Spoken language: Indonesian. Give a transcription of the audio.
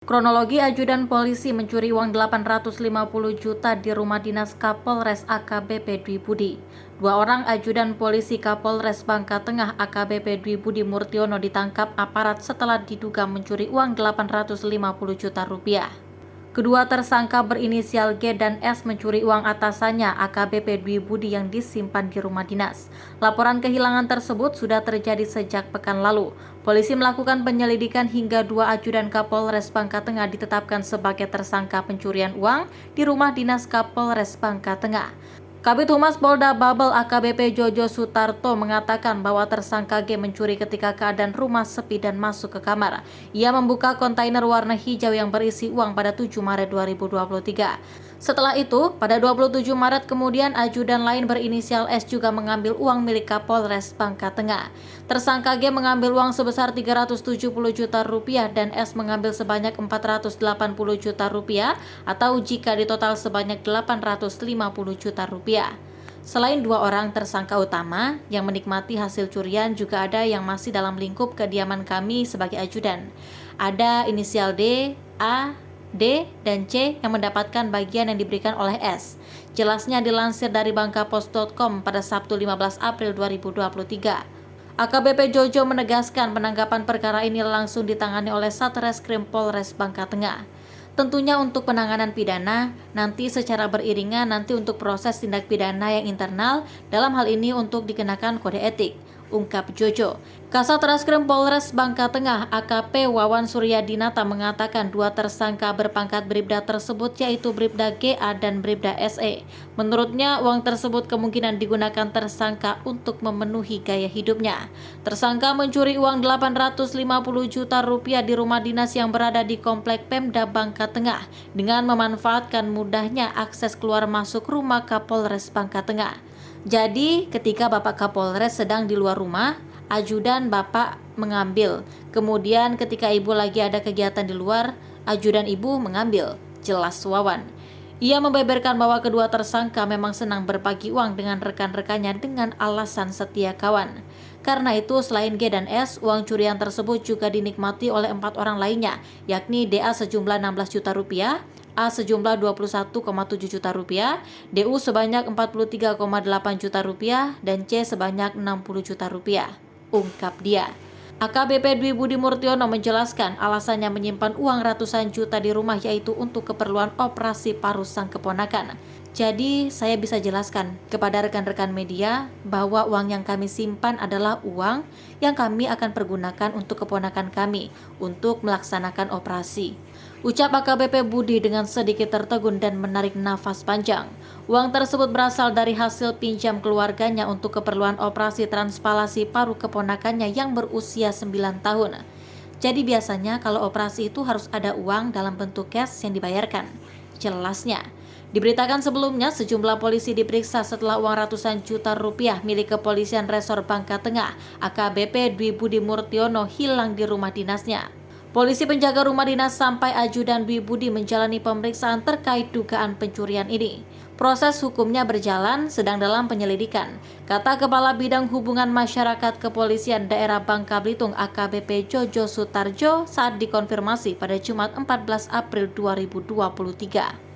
Kronologi ajudan polisi mencuri uang 850 juta di rumah dinas Kapolres AKBP Dwi Budi. Dua orang ajudan polisi Kapolres Bangka Tengah AKBP Dwi Budi Murtiono ditangkap aparat setelah diduga mencuri uang 850 juta rupiah. Kedua tersangka berinisial G dan S mencuri uang atasannya AKBP Dwi Budi yang disimpan di rumah dinas. Laporan kehilangan tersebut sudah terjadi sejak pekan lalu. Polisi melakukan penyelidikan hingga dua ajudan Kapolres Bangka Tengah ditetapkan sebagai tersangka pencurian uang di rumah dinas Kapolres Bangka Tengah. Kabid Humas Polda Babel AKBP Jojo Sutarto mengatakan bahwa tersangka G mencuri ketika keadaan rumah sepi dan masuk ke kamar. Ia membuka kontainer warna hijau yang berisi uang pada 7 Maret 2023. Setelah itu, pada 27 Maret kemudian ajudan lain berinisial S juga mengambil uang milik Kapolres Bangka Tengah. Tersangka G mengambil uang sebesar 370 juta rupiah dan S mengambil sebanyak 480 juta rupiah atau jika ditotal sebanyak 850 juta rupiah. Selain dua orang tersangka utama yang menikmati hasil curian, juga ada yang masih dalam lingkup kediaman kami sebagai ajudan. Ada inisial D, A, D, dan C yang mendapatkan bagian yang diberikan oleh S. Jelasnya dilansir dari bangkapos.com pada Sabtu 15 April 2023. AKBP Jojo menegaskan penangkapan perkara ini langsung ditangani oleh Satreskrim Polres Bangka Tengah. Tentunya untuk penanganan pidana, nanti secara beriringan nanti untuk proses tindak pidana yang internal, dalam hal ini untuk dikenakan kode etik, ungkap Jojo. Kasat Reskrim Polres Bangka Tengah AKP Wawan Suryadinata mengatakan dua tersangka berpangkat Bribda tersebut yaitu Bribda GA dan Bribda SE. Menurutnya uang tersebut kemungkinan digunakan tersangka untuk memenuhi gaya hidupnya. Tersangka mencuri uang 850 juta rupiah di rumah dinas yang berada di Komplek Pemda Bangka Tengah dengan memanfaatkan mudahnya akses keluar masuk rumah Kapolres Bangka Tengah. Jadi ketika Bapak Kapolres sedang di luar rumah, ajudan Bapak mengambil. Kemudian ketika Ibu lagi ada kegiatan di luar, ajudan Ibu mengambil, jelas Wawan. Ia membeberkan bahwa kedua tersangka memang senang berbagi uang dengan rekan-rekannya dengan alasan setia kawan. Karena itu selain G dan S, uang curian tersebut juga dinikmati oleh 4 orang lainnya, yakni DA sejumlah 16 juta rupiah, A sejumlah 21,7 juta rupiah, DU sebanyak 43,8 juta rupiah, dan C sebanyak 60 juta rupiah, ungkap dia. AKBP Dwi Budi Murtiono menjelaskan alasannya menyimpan uang ratusan juta di rumah yaitu untuk keperluan operasi paru sang keponakan. Jadi saya bisa jelaskan kepada rekan-rekan media bahwa uang yang kami simpan adalah uang yang kami akan pergunakan untuk keponakan kami untuk melaksanakan operasi. Ucap AKBP Budi dengan sedikit tertegun dan menarik nafas panjang. Uang tersebut berasal dari hasil pinjam keluarganya untuk keperluan operasi transpalasi paru keponakannya yang berusia 9 tahun. Jadi biasanya kalau operasi itu harus ada uang dalam bentuk cash yang dibayarkan. Jelasnya. Diberitakan sebelumnya sejumlah polisi diperiksa setelah uang ratusan juta rupiah milik Kepolisian Resor Bangka Tengah AKBP Dwi Budi Murtiono hilang di rumah dinasnya. Polisi penjaga rumah dinas sampai ajudan Dwi Budi menjalani pemeriksaan terkait dugaan pencurian ini. Proses hukumnya berjalan sedang dalam penyelidikan, kata Kepala Bidang Hubungan Masyarakat Kepolisian Daerah Bangka Belitung AKBP Jojo Sutarjo saat dikonfirmasi pada Jumat 14 April 2023.